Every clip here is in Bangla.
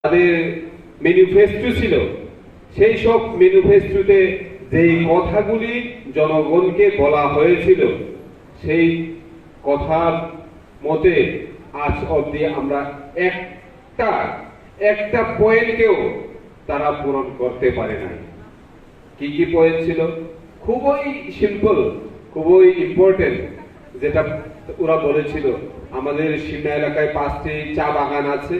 তাদের ম্যানিফেস্টো ছিল, সেই সব ম্যানিফেস্টোতে যেই কথাগুলি জনগণকে বলা হয়েছিল সেই কথার মতে আজ অবধি আমরা একটা পয়েন্টকেও তারা পূরণ করতে পারে নাই। কি কি পয়েন্ট ছিল? খুবই সিম্পল, খুবই ইম্পর্টেন্ট। যেটা ওরা বলেছিল, আমাদের সিমনা এলাকায় 5টি চা বাগান আছে,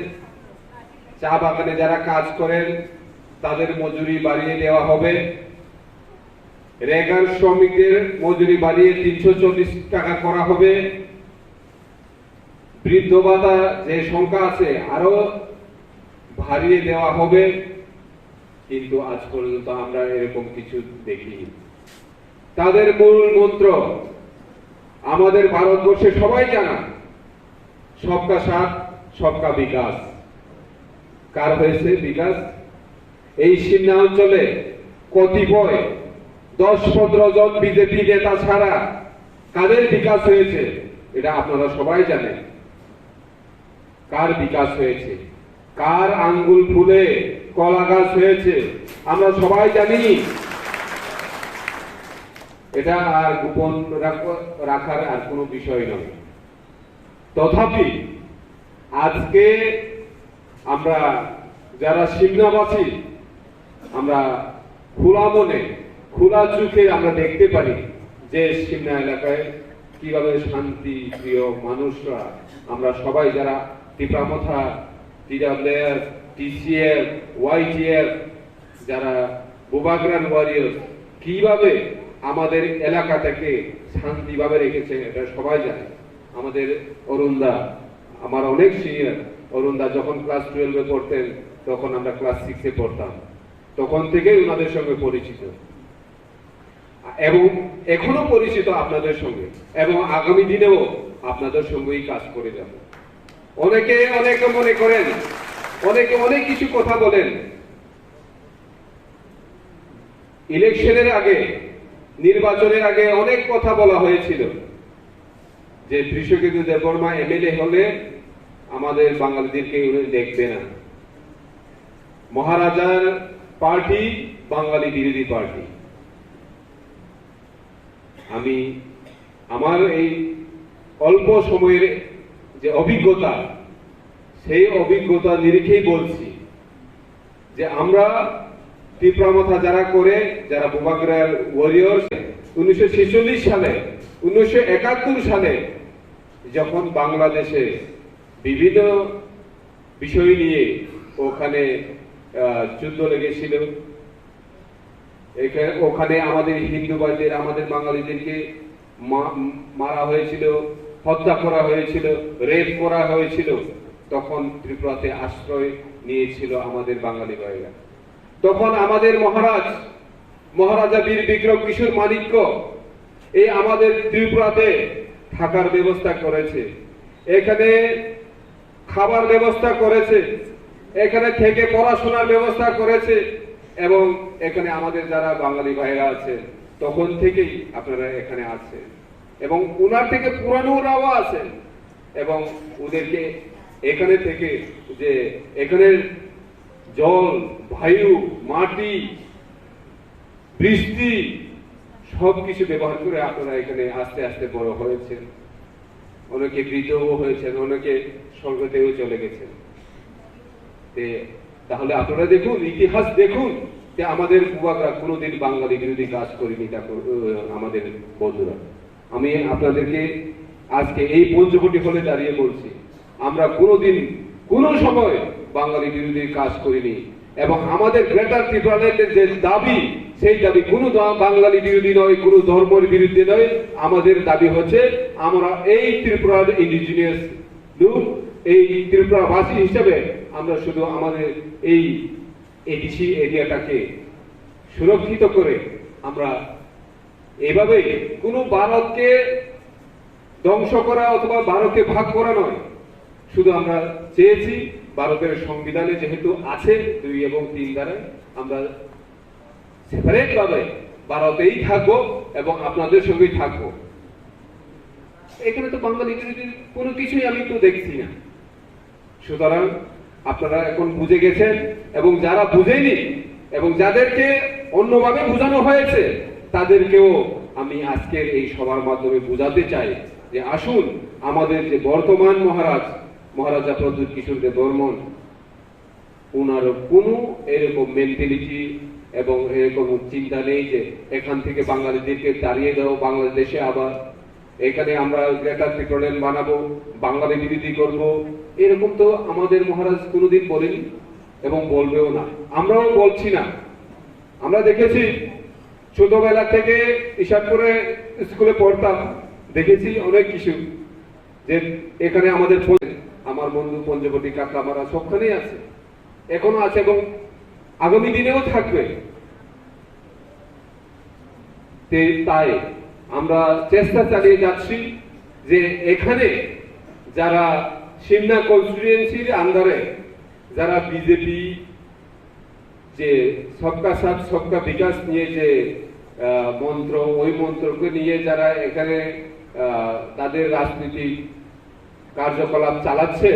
চা বাগানে যারা কাজ করেন তাদের মজুরি বাড়িয়ে দেওয়া হবে, রেগার শ্রমিকদের মজুরি বাড়িয়ে 340 টাকা করা হবে, বৃদ্ধ ভাতা যে সংখ্যা আছে আরো বাড়িয়ে দেওয়া হবে। কিন্তু আজ পর্যন্ত আমরা এরকম কিছু দেখিনি। তাদের মূল মন্ত্র আমাদের ভারতবর্ষে সবাই জানা, সবকা সাথ সবকা বিকাশ। কার হয়েছে বিকাশ? এই সিমনা অঞ্চলে কতিপয় 10-15 জন বিজেপি নেতা ছাড়া কাদের বিকাশ হয়েছে এটা আপনারা সবাই জানেন। কার বিকাশ হয়েছে, কার আঙ্গুল ফুলে কলা গাছ হয়েছে আমরা সবাই জানি। এটা আর গোপন রাখার আর কোনো বিষয় নয়। তথাপি আজকে আমরা যারা সিমনাবাসী, আমরা খোলা মনে খোলা চোখে আমরা দেখতে পারি যে সিমনা এলাকায় কিভাবে শান্তি প্রিয় মানুষরা, আমরা সবাই যারা টিপামথা, TWF, TCF, YTF, যারা বুবাগ্রান ওয়ারিয়র কিভাবে আমাদের এলাকাটাকে শান্তিভাবে রেখেছে এটা সবাই জানে। আমাদের অরুণদা, আমার অনেক সিনিয়র, অরুণদা যখন ক্লাস 12-এ পড়তেন তখন আমরা ক্লাস 6-এ পড়তাম, তখন থেকেই ওনাদের সঙ্গে পরিচিত এবং এখনো পরিচিত আপনাদের সঙ্গে, এবং আগামী দিনেও আপনাদের সঙ্গেই কাজ করে যাব। অনেকে মনে করেন, অনেকে অনেক কিছু কথা বলেন। ইলেকশনের আগে, নির্বাচনের আগে অনেক কথা বলা হয়েছিল যে কৃষকেন্দ্র দেববর্মা MLA হলে আমাদের বাঙালিদেরকে দেখবে না। মহারাজার পার্টি বাঙালি বিরোধী পার্টি। আমি আমার এই অল্প সময়ের যে অভিজ্ঞতা, সেই অভিজ্ঞতা নিরিখেই বলছি যে আমরা তীব্রমাথা যারা করে, যারা বুবাগ্রার ওয়ারিয়র্স 1946 সালে, 1971 সালে যখন বাংলাদেশে বিভিন্ন বিষয় নিয়ে ওখানে যুদ্ধ লেগেছিল, ওখানে আমাদের হিন্দু ভাইদের, আমাদের বাঙালিদেরকে মারা হয়েছিল, হত্যা করা হয়েছিল, রেপ করা হয়েছিল, তখন ত্রিপুরাতে আশ্রয় নিয়েছিল আমাদের বাঙালি ভাইরা। তখন আমাদের মহারাজা বীর বিক্রম কিশোর মানিক্য এই আমাদের ত্রিপুরাতে থাকার ব্যবস্থা করেছে, এখানে খাবার ব্যবস্থা করেছে, এখানে থেকে পড়াশোনার ব্যবস্থা করেছে, এবং এখানে আমাদের যারা বাঙালি ভাইরা আছে তখন থেকেই আপনারা এখানে আছেন, এবং ওনার থেকে পুরানোরাও আছেন, এবং ওদেরকে এখানে থেকে যে এখানের জল, বায়ু, মাটি, বৃষ্টি সবকিছু ব্যবহার করে আপনারা এখানে আস্তে আস্তে বড় হয়েছেন। অনেকে বৃদ্ধও হয়েছেন, অনেকে স্বর্গতেও চলে গেছেন। তাহলে আপনারা দেখুন, ইতিহাস দেখুন যে আমাদের বুবাগরা কোনোদিন বাঙালি বিরোধী কাজ করেনি আমাদের বন্ধুরা। আমি আপনাদেরকে আজকে এই পঞ্চকোটি হলে দাঁড়িয়ে বলছি, আমরা কোনোদিন কোনো সময় বাঙালি বিরোধী কাজ করিনি, এবং আমাদের গ্রেটার ত্রিপুরার যে দাবি, সেই দাবি কোনো বাঙালি বিরোধী নয়, কোনো ধর্মের বিরুদ্ধে নয়। আমাদের দাবি হচ্ছে আমরা এই ত্রিপুরার ইন্ডিজিনিয়াস লোক, এই ত্রিপুরাবাসী হিসেবে আমরা শুধু আমাদের এই এডিসি এরিয়াটাকে সুরক্ষিত করে আমরা এভাবে কোনো ভারতকে ধ্বংস করা অথবা ভারতকে ভাগ করা নয়। শুধু আমরা চেয়েছি ভারতের সংবিধানে যেহেতু আছে 2 এবং 3 ধারায়, আমরা সেপারেট ভাবে ভারতেই থাকবো এবং আপনাদের সঙ্গেই থাকবো। এখানে তো বাঙালি বিরোধী কোনো কিছুই আমি তো দেখছি না। সুতরাং আপনারা এখন বুঝে গেছেন, এবং যারা বুঝেনি এবং যাদেরকে অন্যভাবে বোঝানো হয়েছে তাদেরকেও আমি আজকের এই সভার মাধ্যমে বোঝাতে চাই যে আসুন, আমাদের যে বর্তমান মহারাজা প্রদ্যুৎ কিশোর দেব বর্মন, ওনার কোনো এরকম মেন্টালিটি এবং এরকম চিন্তা নেই যে এখান থেকে বাঙালিদেরকে তাড়িয়ে দাও, বাংলাদেশে আবার এখানে আমরা গ্রেটার ত্রিপুরাল্যান্ড বানাবো, বাঙালি বিরোধী করব, এরকম তো আমাদের মহারাজ কোনোদিন বলেনি এবং বলবেও না, আমরাও বলছি না। আমরা দেখেছি ছোটবেলা থেকে ঈশানপুরে স্কুলে পড়তাম, দেখেছি অনেক কিছু, যে এখানে আমাদের আমার বন্ধু পঞ্চবটি কাকলামারা সবখানেই আছে, এখনো আছে এবং আগামী দিনেও থাকবে। তাই আমরা চেষ্টা চালিয়ে যাচ্ছি যে এখানে যারা সিমনা কনস্টিটিউয়েন্সির আন্ডারে যারা বিজেপি যে সবকা সাথ সবকা বিকাশ নিয়ে যে মন্ত্র, ওই মন্ত্রকে নিয়ে যারা এখানে তাদের রাজনৈতিক কার্যকলাপ চালাচ্ছে,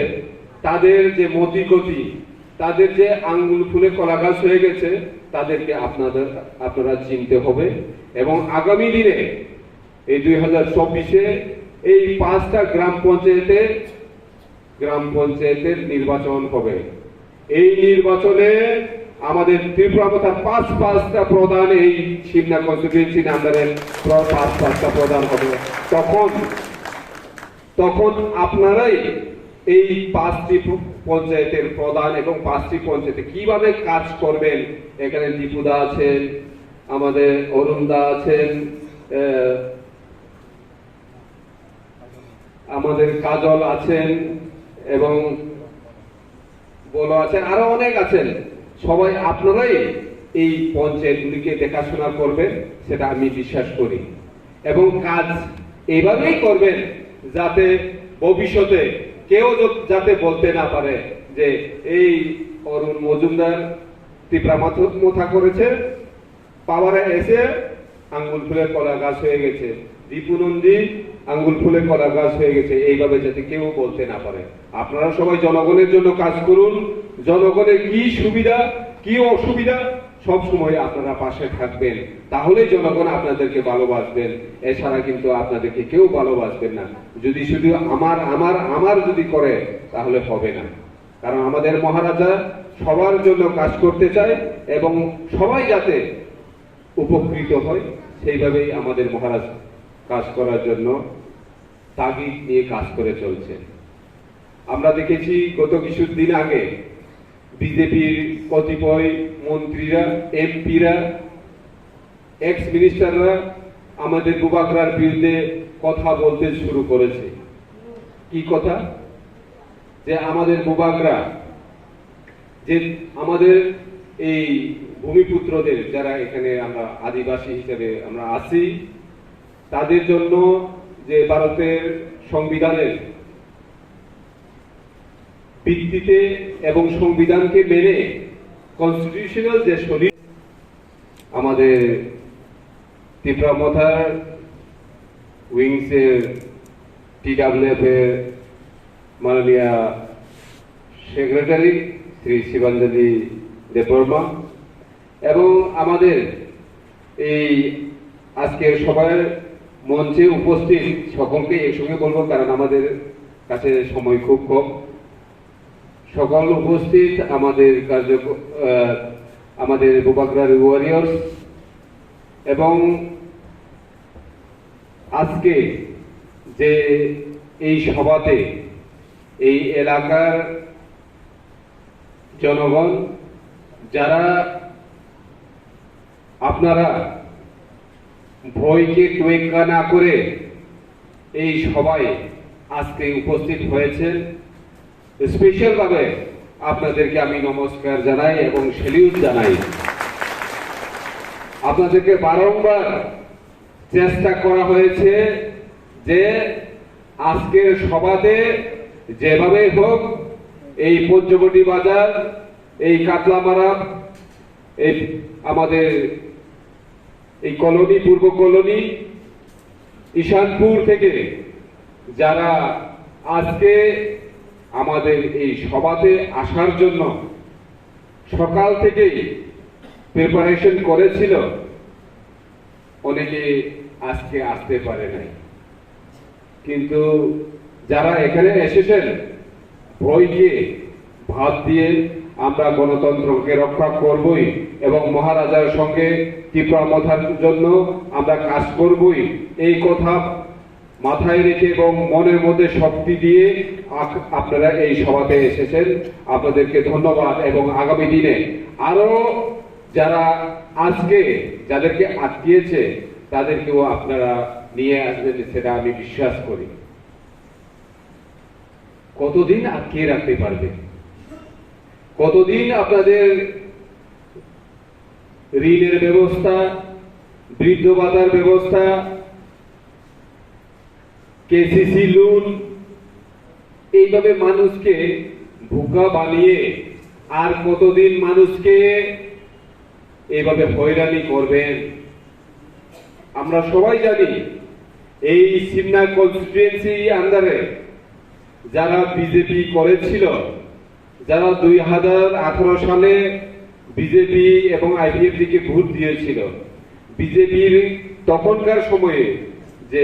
তাদের যে মতিগতি, তাদের যে আঙ্গুল ফুলে কলা গাছ হয়ে গেছে, তাদেরকে আপনারা চিনতে হবে। এবং আগামী দিনে এই 2024-এ এই 5টা গ্রাম পঞ্চায়েতের নির্বাচন হবে। এই নির্বাচনে আমাদের ত্রিপুরা তথা 5টা প্রধান, এই সিমনা কনস্টিটিউয়েন্সির আন্ডারে 5টা প্রধান হবে। তখন আপনারাই এই 5টি পঞ্চায়েতের প্রধান এবং 5টি পঞ্চায়েতে কিভাবে কাজ করবেন, এখানে দীপুদা আছেন, আমাদের অরুণদা আছেন, আমাদের কাজল আছেন এবং বলো আছেন, আরো অনেক আছেন। সবাই আপনারাই এই পঞ্চায়েতগুলিকে দেখাশোনা করবেন, সেটা আমি বিশ্বাস করি। এবং কাজ এভাবেই করবেন যাতে ভবিষ্যতে কেউ যাতে বলতে না পারে যে এই অরুণ মজুমদার ত্রিপুরা মাথা করেছে, পাওয়ারে এসে আঙ্গুল ফুলে কলা গাছ হয়ে গেছে, দীপু নন্দী আঙ্গুল ফুলে কলা গাছ হয়ে গেছে, এইভাবে যাতে কেউ বলতে না পারে। আপনারা সবাই জনগণের জন্য কাজ করুন, জনগণের কি সুবিধা কি অসুবিধা সব সময় আপনারা পাশে থাকবেন, তাহলে জনগণ আপনাদেরকে ভালোবাসবেন। এছাড়া কিন্তু আপনাদেরকে কেউ ভালোবাসবেন না। যদি শুধু আমার যদি করে তাহলে হবে না, কারণ আমাদের মহারাজা সবার জন্য কাজ করতে চায় এবং সবাই যাতে উপকৃত হয়, সেইভাবেই আমাদের মহারাজ কাজ করার জন্য তাগিদ নিয়ে কাজ করে চলছে। আমরা দেখেছি গত কিছুদিন আগে বিজেপির কতিপয় মন্ত্রীরা, এমপিরা, এক্স মিনিস্টাররা আমাদের বুবাগরার বিরুদ্ধে কথা বলতে শুরু করেছে। কি কথা? যে আমাদের বুবাগরা, যে আমাদের এই ভূমিপুত্রদের, যারা এখানে আমরা আদিবাসী হিসেবে আমরা আছি, তাদের জন্য যে ভারতের সংবিধানের ভিত্তিতে এবং সংবিধানকে মেনে কনস্টিটিউশনাল যে শরীর আমাদের ত্রিপুরা মথার উইংসের TWF এর মাননীয় সেক্রেটারি শ্রী শিবাঞ্জলি দেববর্মা এবং আমাদের এই আজকের সবার মঞ্চে উপস্থিত সকলকে একসঙ্গে বলবো, কারণ আমাদের কাছে সময় খুব কম। সকল উপস্থিত আমাদের বুবাগরার ওয়ারিয়র্স এবং আজকে যে এই সভাতে এই এলাকার জনগণ, যারা আপনারা ভয়কে তোয়াক্কা না করে এই সভায় আজকে উপস্থিত হয়েছেন, স্পেশাল ভাবে আপনাদেরকে আমি নমস্কার জানাই এবং সেলিউট জানাই। আপনাদেরকে বারংবার চেষ্টা করা হয়েছে যে আজকের সভাতে যেভাবে হোক এই পঞ্চবটি বাজার, এই কাতলামারা, এই আমাদের এই কলোনি, পূর্ব কলোনি, ঈশানপুর থেকে যারা আজকে আমাদের এই সভাতে আসার জন্য সকাল থেকেই প্রিপারেশন করেছিল, অনেকে আজকে আসতে পারে নাই। কিন্তু যারা এখানে এসেছেন ভয়কে ভাত দিয়ে আমরা গণতন্ত্রকে রক্ষা করবই এবং মহারাজার সঙ্গে ত্রিপুরা মাথার জন্য আমরা কাজ করবই, এই কথা মাথায় রেখে এবং মনের মধ্যে শক্তি দিয়ে আপনারা এই সভাতে এসেছেন। আপনাদেরকে ধন্যবাদ। এবং আগামী দিনে আরো যারা আজকে যাদেরকে আটকিয়েছে তাদেরকেও আপনারা নিয়ে আসবেন, সেটা আমি বিশ্বাস করি। কতদিন আটকিয়ে রাখতে পারবে? কতদিন আপনাদের ঋণের ব্যবস্থা, বৃদ্ধ ভাতার ব্যবস্থা, কেসিসি লোন, এইভাবে মানুষকে ভুকা বানিয়ে আর কতদিন মানুষকে এইভাবে হয়রানি করবেন? আমরা সবাই জানি এই সিমনা কনস্টিটুয়েন্সি আন্ডারে যারা বিজেপি করেছিল, যারা 2018 সালে বিজেপি এবং আইপিএফটি কে ভোট দিয়েছিল, বিজেপির তখনকার সময়ে যে